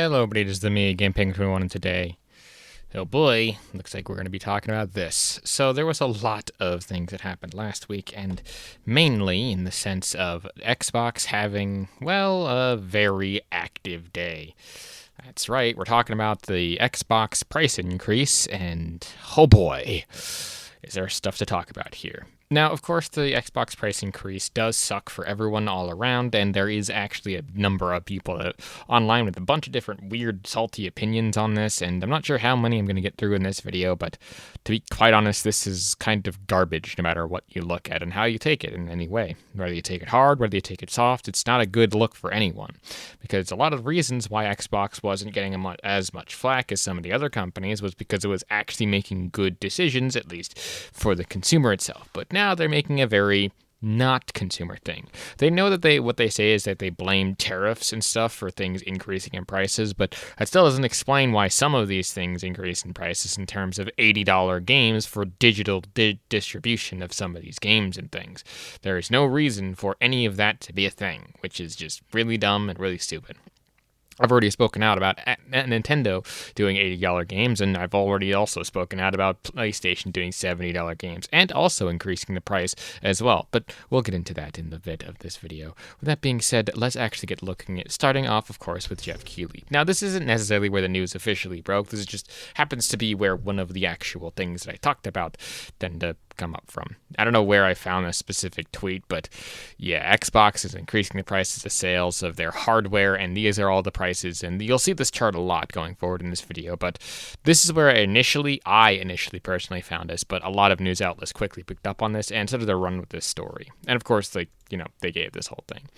Hello, everybody, it is the me, GamePing21, and today, oh boy, looks like we're going to be talking about this. So there was a lot of things that happened last week, and mainly in the sense of Xbox having, well, a very active day. That's right, we're talking about the Xbox price increase, and oh boy, is there stuff to talk about here. Now, of course, the Xbox price increase does suck for everyone all around, and there is actually a number of people online with a bunch of different weird, salty opinions on this, and I'm not sure how many I'm going to get through in this video, but to be quite honest, this is kind of garbage no matter what you look at and how you take it in any way. Whether you take it hard, whether you take it soft, it's not a good look for anyone, because a lot of the reasons why Xbox wasn't getting as much flack as some of the other companies was because it was actually making good decisions, at least for the consumer itself. But now they're making a very not consumer thing. They know that what they say is that they blame tariffs and stuff for things increasing in prices, but that still doesn't explain why some of these things increase in prices in terms of $80 games for digital distribution of some of these games and things. There is no reason for any of that to be a thing, which is just really dumb and really stupid. I've already spoken out about Nintendo doing $80 games, and I've already also spoken out about PlayStation doing $70 games, and also increasing the price as well. But we'll get into that in the vid of this video. With that being said, let's actually get looking at starting off, of course, with Jeff Keighley. Now, this isn't necessarily where the news officially broke. This just happens to be where one of the actual things that I talked about tend to come up from. I don't know where I found a specific tweet, but yeah, Xbox is increasing the prices of sales of their hardware, and these are all the prices, and you'll see this chart a lot going forward in this video, but this is where I initially personally found this, but a lot of news outlets quickly picked up on this and started to run with this story. And of course, they gave this whole thing.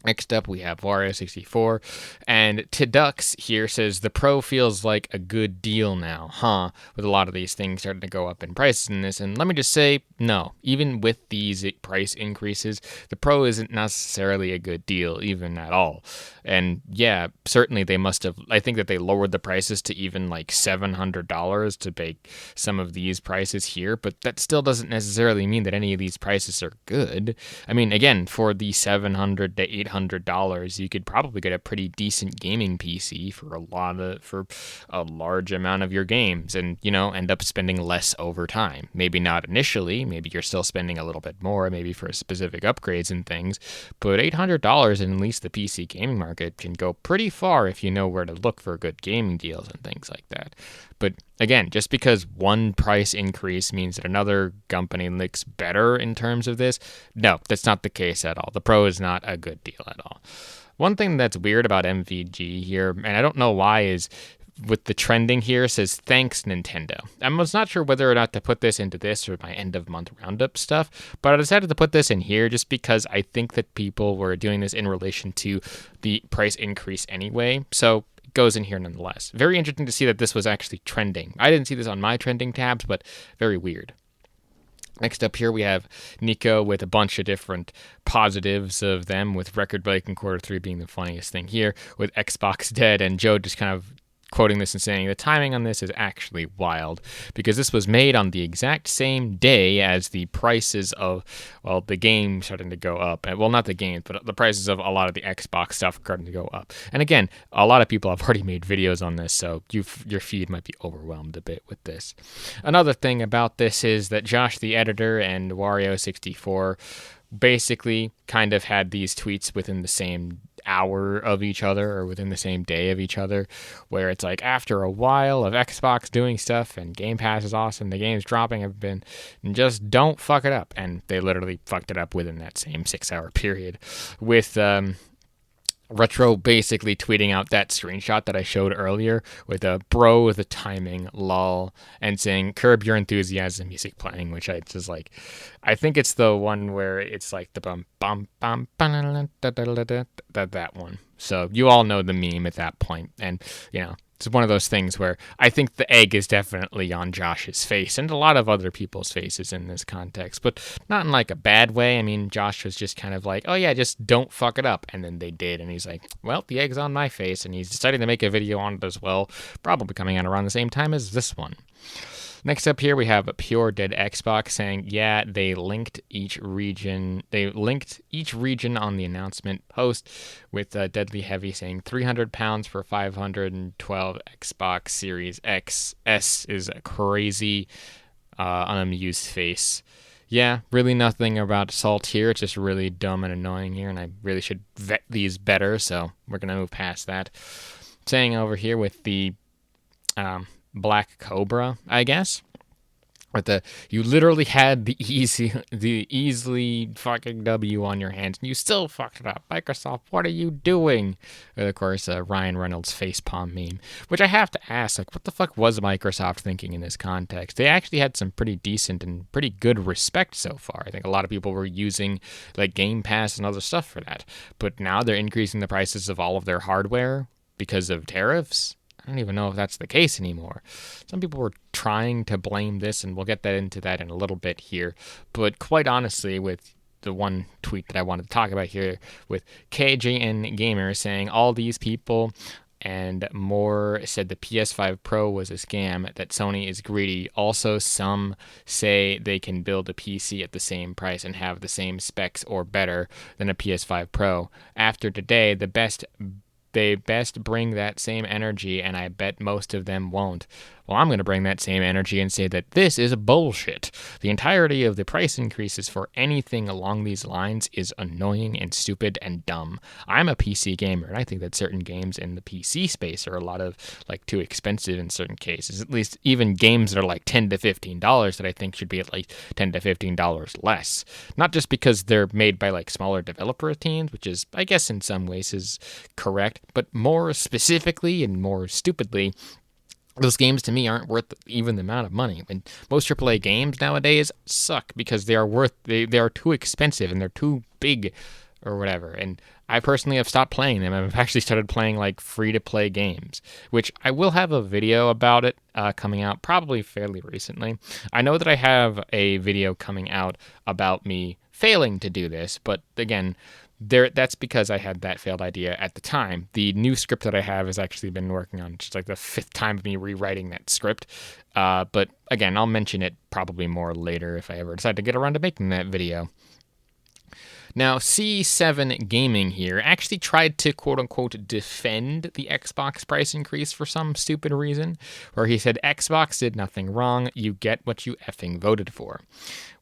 Next up, we have Wario64, and Tidux here says, the Pro feels like a good deal now, huh? With a lot of these things starting to go up in prices in this, and let me just say, no. Even with these price increases, the Pro isn't necessarily a good deal, even at all. And yeah, certainly they must have, I think that they lowered the prices to even like $700 to make some of these prices here, but that still doesn't necessarily mean that any of these prices are good. I mean, again, for the $700 to $800, you could probably get a pretty decent gaming PC for a large amount of your games, and end up spending less over time. Maybe not initially, maybe you're still spending a little bit more, maybe for specific upgrades and things, but $800 in at least the PC gaming market can go pretty far if you know where to look for good gaming deals and things like that. But again, just because one price increase means that another company looks better in terms of this, no, that's not the case at all. The Pro is not a good deal at all. One thing that's weird about MVG here, and I don't know why, is with the trending here, says thanks Nintendo. I was not sure whether or not to put this into this or my end of month roundup stuff, but I decided to put this in here just because I think that people were doing this in relation to the price increase anyway. So it goes in here nonetheless. Very interesting to see that this was actually trending. I didn't see this on my trending tabs, but very weird. Next up here, we have Nico with a bunch of different positives of them, with record-breaking Q3 being the funniest thing here, with Xbox dead, and Joe just kind of quoting this and saying, the timing on this is actually wild, because this was made on the exact same day as the prices of, well, the game starting to go up. Well, not the games, but the prices of a lot of the Xbox stuff starting to go up. And again, a lot of people have already made videos on this, so your feed might be overwhelmed a bit with this. Another thing about this is that Josh, the editor, and Wario64 basically kind of had these tweets within the same hour of each other, or within the same day of each other, where it's like, after a while of Xbox doing stuff and Game Pass is awesome, the game's dropping, have been, just don't fuck it up. And they literally fucked it up within that same 6-hour period, with Retro basically tweeting out that screenshot that I showed earlier with a bro with a timing lol, and saying Curb Your Enthusiasm music playing, which I just like. I think it's the one where it's like the bum bum bum that one. So you all know the meme at that point, and it's one of those things where I think the egg is definitely on Josh's face and a lot of other people's faces in this context, but not in like a bad way. I mean, Josh was just kind of like, oh yeah, just don't fuck it up. And then they did. And he's like, well, the egg's on my face. And he's deciding to make a video on it as well, probably coming out around the same time as this one. Next up here, we have Pure Dead Xbox saying, yeah, they linked each region. They linked each region on the announcement post with Deadly Heavy saying 300 pounds for 512 Xbox Series X. S is a crazy, unamused face. Yeah, really nothing about Salt here. It's just really dumb and annoying here, and I really should vet these better, so we're going to move past that. Saying over here with the Black Cobra, I guess. With you literally had the easily fucking W on your hands, and you still fucked it up. Microsoft, what are you doing? And of course, Ryan Reynolds facepalm meme, which I have to ask, like, what the fuck was Microsoft thinking in this context? They actually had some pretty decent and pretty good respect so far. I think a lot of people were using like Game Pass and other stuff for that, but now they're increasing the prices of all of their hardware because of tariffs. I don't even know if that's the case anymore. Some people were trying to blame this, and we'll get into that in a little bit here. But quite honestly, with the one tweet that I wanted to talk about here, with KJN Gamer saying all these people and more said the PS5 Pro was a scam, that Sony is greedy. Also, some say they can build a PC at the same price and have the same specs or better than a PS5 Pro. After today, they best bring that same energy, and I bet most of them won't. Well, I'm going to bring that same energy and say that this is bullshit. The entirety of the price increases for anything along these lines is annoying and stupid and dumb. I'm a PC gamer, and I think that certain games in the PC space are a lot of, like, too expensive in certain cases. At least even games that are like $10 to $15 that I think should be at like $10 to $15 less. Not just because they're made by, like, smaller developer teams, which is, I guess, in some ways is correct, but more specifically and more stupidly, those games to me aren't worth even the amount of money. And most AAA games nowadays suck because they are too expensive and they're too big or whatever. And I personally have stopped playing them. I've actually started playing like free-to-play games, which I will have a video about it coming out probably fairly recently. I know that I have a video coming out about me failing to do this, but again, that's because I had that failed idea at the time. The new script that I have has actually been working on just like the 5th time of me rewriting that script. But again, I'll mention it probably more later if I ever decide to get around to making that video. Now, C7 Gaming here actually tried to quote-unquote defend the Xbox price increase for some stupid reason, where he said Xbox did nothing wrong, you get what you effing voted for,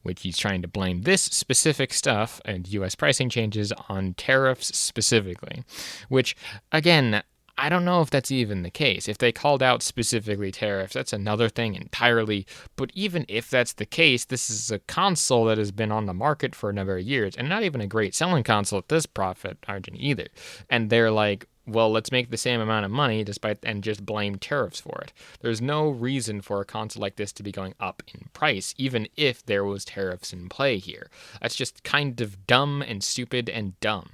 which he's trying to blame this specific stuff and U.S. pricing changes on tariffs specifically, which, again, I don't know if that's even the case. If they called out specifically tariffs, that's another thing entirely. But even if that's the case, this is a console that has been on the market for a number of years, and not even a great selling console at this profit margin either. And they're like, well, let's make the same amount of money and just blame tariffs for it. There's no reason for a console like this to be going up in price, even if there was tariffs in play here. That's just kind of dumb and stupid and dumb.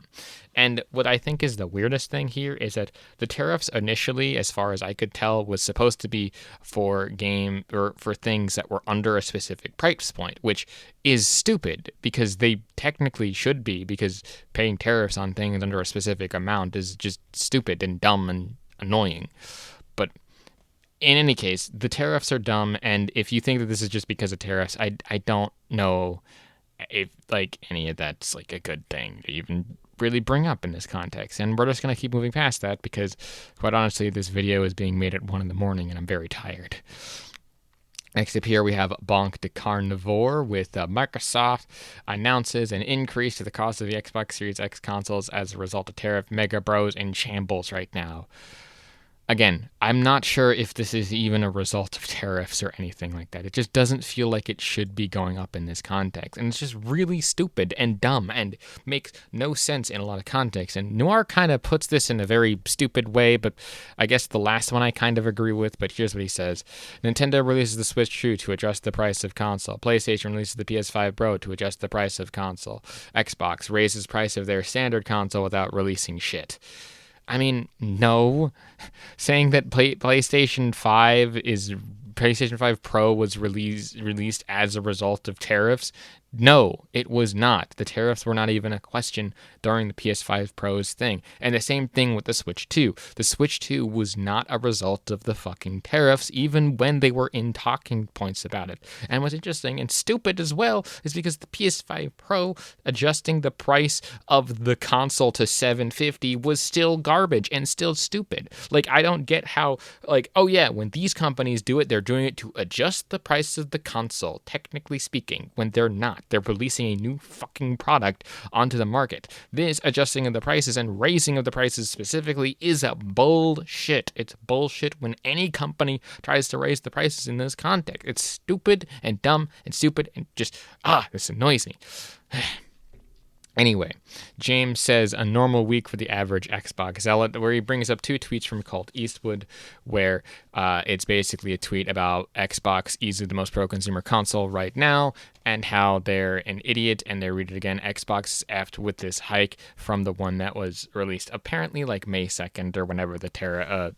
And what I think is the weirdest thing here is that the tariffs initially, as far as I could tell, was supposed to be for for things that were under a specific price point, which is stupid because they technically should be, because paying tariffs on things under a specific amount is just stupid and dumb and annoying. But in any case, the tariffs are dumb, and if you think that this is just because of tariffs, I don't know if like any of that's like a good thing to even really bring up in this context. And we're just going to keep moving past that because, quite honestly, this video is being made at 1 a.m. and I'm very tired. Next up here, we have Bonk de Carnivore with Microsoft announces an increase to the cost of the Xbox Series X consoles as a result of tariff. Mega Bros in shambles right now. Again, I'm not sure if this is even a result of tariffs or anything like that. It just doesn't feel like it should be going up in this context. And it's just really stupid and dumb and makes no sense in a lot of contexts. And Noir kind of puts this in a very stupid way, but I guess the last one I kind of agree with. But here's what he says. Nintendo releases the Switch 2 to adjust the price of console. PlayStation releases the PS5 Pro to adjust the price of console. Xbox raises price of their standard console without releasing shit. I mean, no. Saying that PlayStation 5 Pro was released as a result of tariffs No, it was not. The tariffs were not even a question during the PS5 Pro's thing. And the same thing with the Switch 2. The Switch 2 was not a result of the fucking tariffs, even when they were in talking points about it. And what's interesting and stupid as well is because the PS5 Pro adjusting the price of the console to $750 was still garbage and still stupid. Like, I don't get how, like, oh yeah, when these companies do it, they're doing it to adjust the price of the console, technically speaking, when they're not. They're releasing a new fucking product onto the market. This adjusting of the prices and raising of the prices specifically is a bullshit. It's bullshit when any company tries to raise the prices in this context. It's stupid and dumb and stupid and just, this annoys me. Anyway, James says a normal week for the average Xbox zealot, where he brings up two tweets from Colt Eastwood, where it's basically a tweet about Xbox easily the most pro-consumer console right now, and how they're an idiot, and they read it again, Xbox after with this hike from the one that was released apparently like May 2nd or whenever the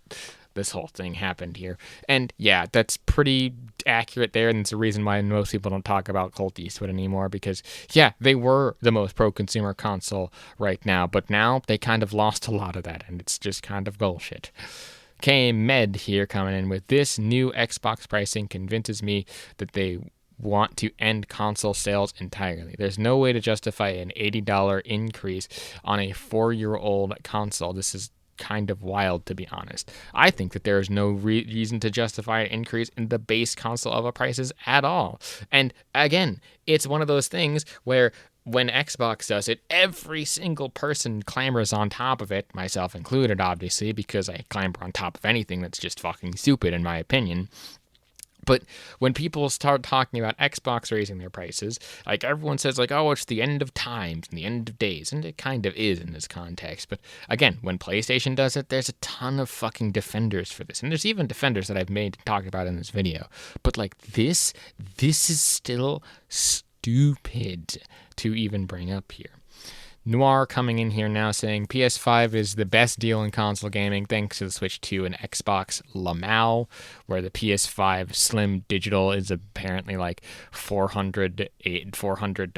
this whole thing happened here. And yeah, that's pretty accurate there, and it's the reason why most people don't talk about Colt Eastwood anymore, because yeah, they were the most pro-consumer console right now, but now they kind of lost a lot of that, and it's just kind of bullshit. K-Med here coming in with this new Xbox pricing convinces me that they want to end console sales entirely. There's no way to justify an $80 increase on a 4-year-old console. This is kind of wild, to be honest. I think that there is no reason to justify an increase in the base console of prices at all. And again, it's one of those things where when Xbox does it, every single person clambers on top of it, myself included, obviously, because I clamber on top of anything that's just fucking stupid, in my opinion. But when people start talking about Xbox raising their prices, like everyone says, like, oh, it's the end of times and the end of days. And it kind of is in this context. But again, when PlayStation does it, there's a ton of fucking defenders for this. And there's even defenders that I've made and talked about in this video. But like this is still stupid to even bring up here. Noir coming in here now saying PS5 is the best deal in console gaming thanks to the Switch 2 and Xbox Lamau, where the PS5 Slim Digital is apparently like $400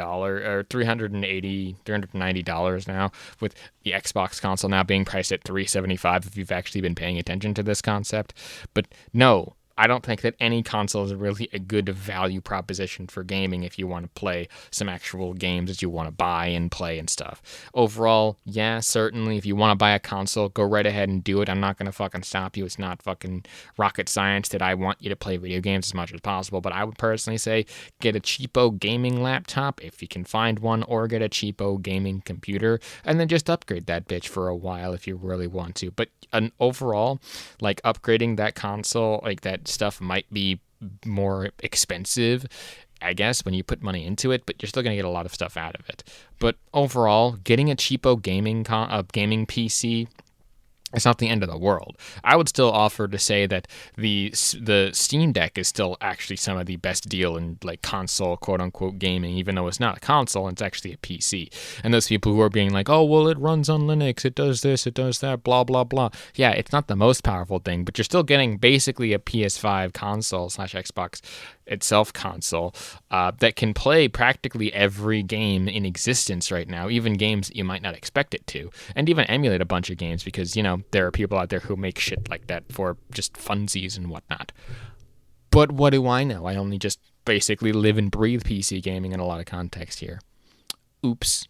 or $390 now, with the Xbox console now being priced at $375 if you've actually been paying attention to this concept. But no, I don't think that any console is really a good value proposition for gaming if you want to play some actual games that you want to buy and play and stuff. Overall, yeah, certainly, if you want to buy a console, go right ahead and do it. I'm not going to fucking stop you. It's not fucking rocket science that I want you to play video games as much as possible, but I would personally say get a cheapo gaming laptop if you can find one, or get a cheapo gaming computer, and then just upgrade that bitch for a while if you really want to. But overall, like, upgrading that console, like, that stuff might be more expensive, I guess, when you put money into it, but you're still going to get a lot of stuff out of it. But overall, getting a cheapo gaming PC, it's not the end of the world. I would still offer to say that the Steam Deck is still actually some of the best deal in like console quote unquote gaming, even though it's not a console, it's actually a PC. And those people who are being like, oh, well, it runs on Linux, it does this, it does that, blah, blah, blah. Yeah, it's not the most powerful thing, but you're still getting basically a PS5 console / Xbox itself console that can play practically every game in existence right now, even games that you might not expect it to, and even emulate a bunch of games, because, you know, there are people out there who make shit like that for just funsies and whatnot. But what do I know? I only just basically live and breathe PC gaming in a lot of context here. Oops.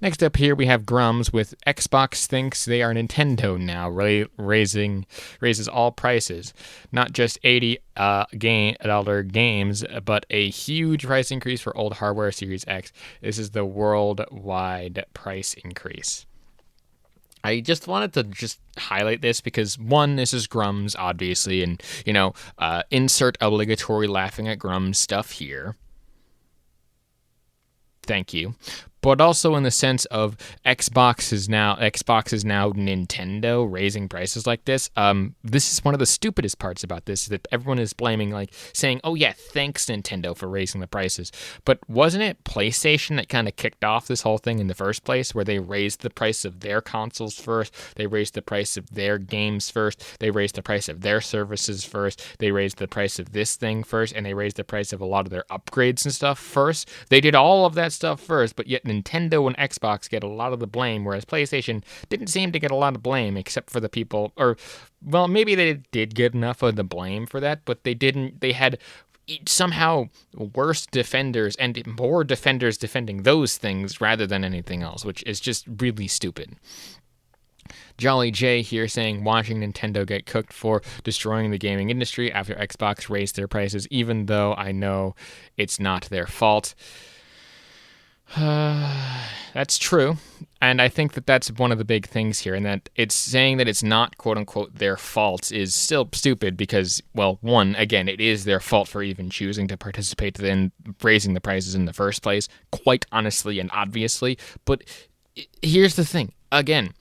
Next up here we have Grums with Xbox thinks they are Nintendo now, raises all prices, not just $80 games, but a huge price increase for old hardware Series X. This is the worldwide price increase. I just wanted to just highlight this because, one, this is Grums, obviously, and, you know, insert obligatory laughing at Grums stuff here. Thank you. but also in the sense of Xbox is now Nintendo raising prices like this. This is one of the stupidest parts about this, is that everyone is blaming, like, saying, oh yeah, thanks Nintendo for raising the prices. But wasn't it PlayStation that kind of kicked off this whole thing in the first place, where they raised the price of their consoles first, they raised the price of their games first, they raised the price of their services first, they raised the price of this thing first, and they raised the price of a lot of their upgrades and stuff first. They did all of that stuff first, but yet Nintendo and Xbox get a lot of the blame, whereas PlayStation didn't seem to get a lot of blame, except for the people, or, well, maybe they did get enough of the blame for that, but they had somehow worse defenders and more defenders defending those things rather than anything else, which is just really stupid. Jolly J here saying, watching Nintendo get cooked for destroying the gaming industry after Xbox raised their prices, even though I know it's not their fault. That's true, and I think that that's one of the big things here, and that it's saying that it's not quote-unquote their fault is still stupid because, well, one, again, it is their fault for even choosing to participate in raising the prices in the first place, quite honestly and obviously, but here's the thing, again,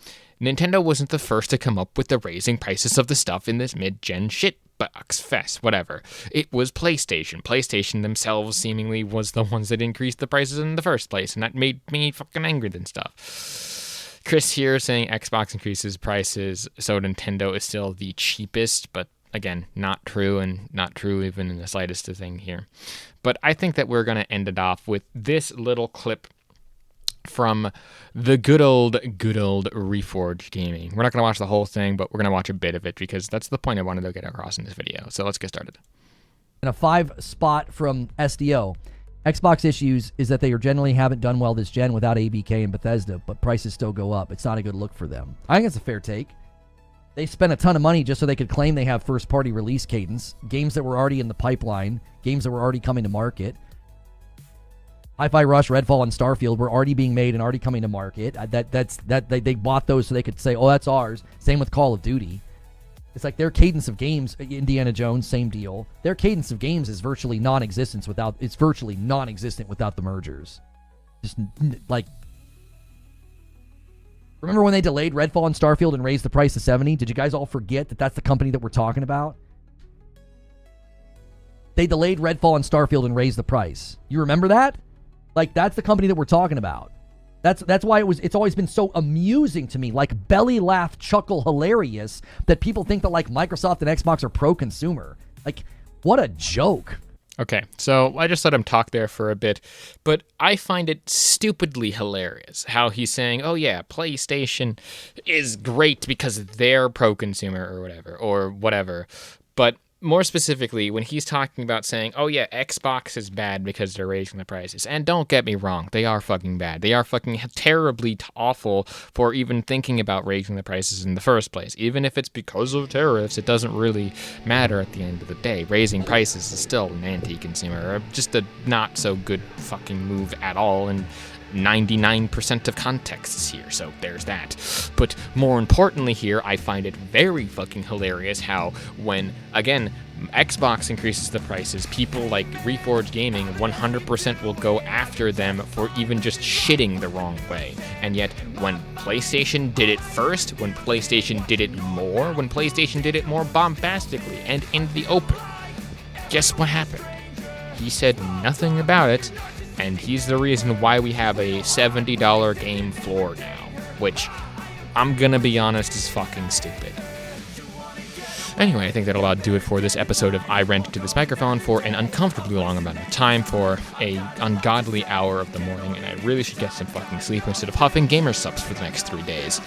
Nintendo wasn't the first to come up with the raising prices of the stuff in this mid-gen shit box fest, whatever. It was PlayStation. PlayStation themselves seemingly was the ones that increased the prices in the first place, and that made me fucking angry and stuff. Chris here saying Xbox increases prices, so Nintendo is still the cheapest, but again, not true, and not true even in the slightest thing here. But I think that we're going to end it off with this little clip from the good old Reforged Gaming. We're not going to watch the whole thing, but we're going to watch a bit of it because that's the point I wanted to get across in this video. So let's get started. And a 5-spot from SDO. Xbox issues is that they generally haven't done well this gen without ABK and Bethesda, but prices still go up. It's not a good look for them. I think it's a fair take. They spent a ton of money just so they could claim they have first-party release cadence, games that were already in the pipeline, games that were already coming to market. Hi-Fi Rush, Redfall, and Starfield were already being made and already coming to market. They bought those so they could say, oh, that's ours. Same with Call of Duty. It's like their cadence of games, Indiana Jones, same deal. Their cadence of games is virtually non-existent without the mergers. Just like, remember when they delayed Redfall and Starfield and raised the price to $70? Did you guys all forget that that's the company that we're talking about? They delayed Redfall and Starfield and raised the price. You remember that? Like, that's the company that we're talking about. That's why it's always been so amusing to me, like belly laugh, chuckle, hilarious, that people think that, like, Microsoft and Xbox are pro-consumer. Like, what a joke. Okay, so I just let him talk there for a bit, but I find it stupidly hilarious how he's saying, oh yeah, PlayStation is great because they're pro-consumer or whatever, but more specifically, when he's talking about saying, oh yeah, Xbox is bad because they're raising the prices. And don't get me wrong, they are fucking bad. They are fucking terribly awful for even thinking about raising the prices in the first place. Even if it's because of tariffs, it doesn't really matter at the end of the day. Raising prices is still an anti-consumer, just a not so good fucking move at all, and 99% of contexts here, so there's that. But more importantly here, I find it very fucking hilarious how when, again, Xbox increases the prices, people like Reforged Gaming 100% will go after them for even just shitting the wrong way. And yet, when PlayStation did it first, when PlayStation did it more bombastically and in the open, guess what happened? He said nothing about it, and he's the reason why we have a $70 game floor now, which, I'm gonna be honest, is fucking stupid. Anyway, I think that'll about do it for this episode of I Rent to This Microphone for an uncomfortably long amount of time for a ungodly hour of the morning, and I really should get some fucking sleep instead of huffing gamer subs for the next 3 days.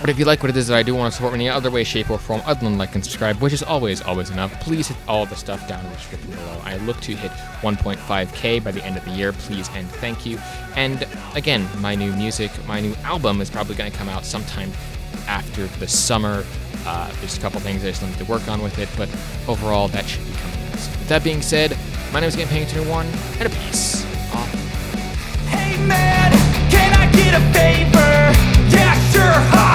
But if you like what it is that I do want to support me in any other way, shape, or form other than like and subscribe, which is always enough, please hit all the stuff down in the description below. I look to hit 1.5k by the end of the year, please and thank you. And again, my new album is probably going to come out sometime after the summer. There's a couple things I just need to work on with it, but overall, that should be coming out. With that being said, my name is GamePing21, and a peace. Off. Hey man, can I get a favor? Yeah, sure.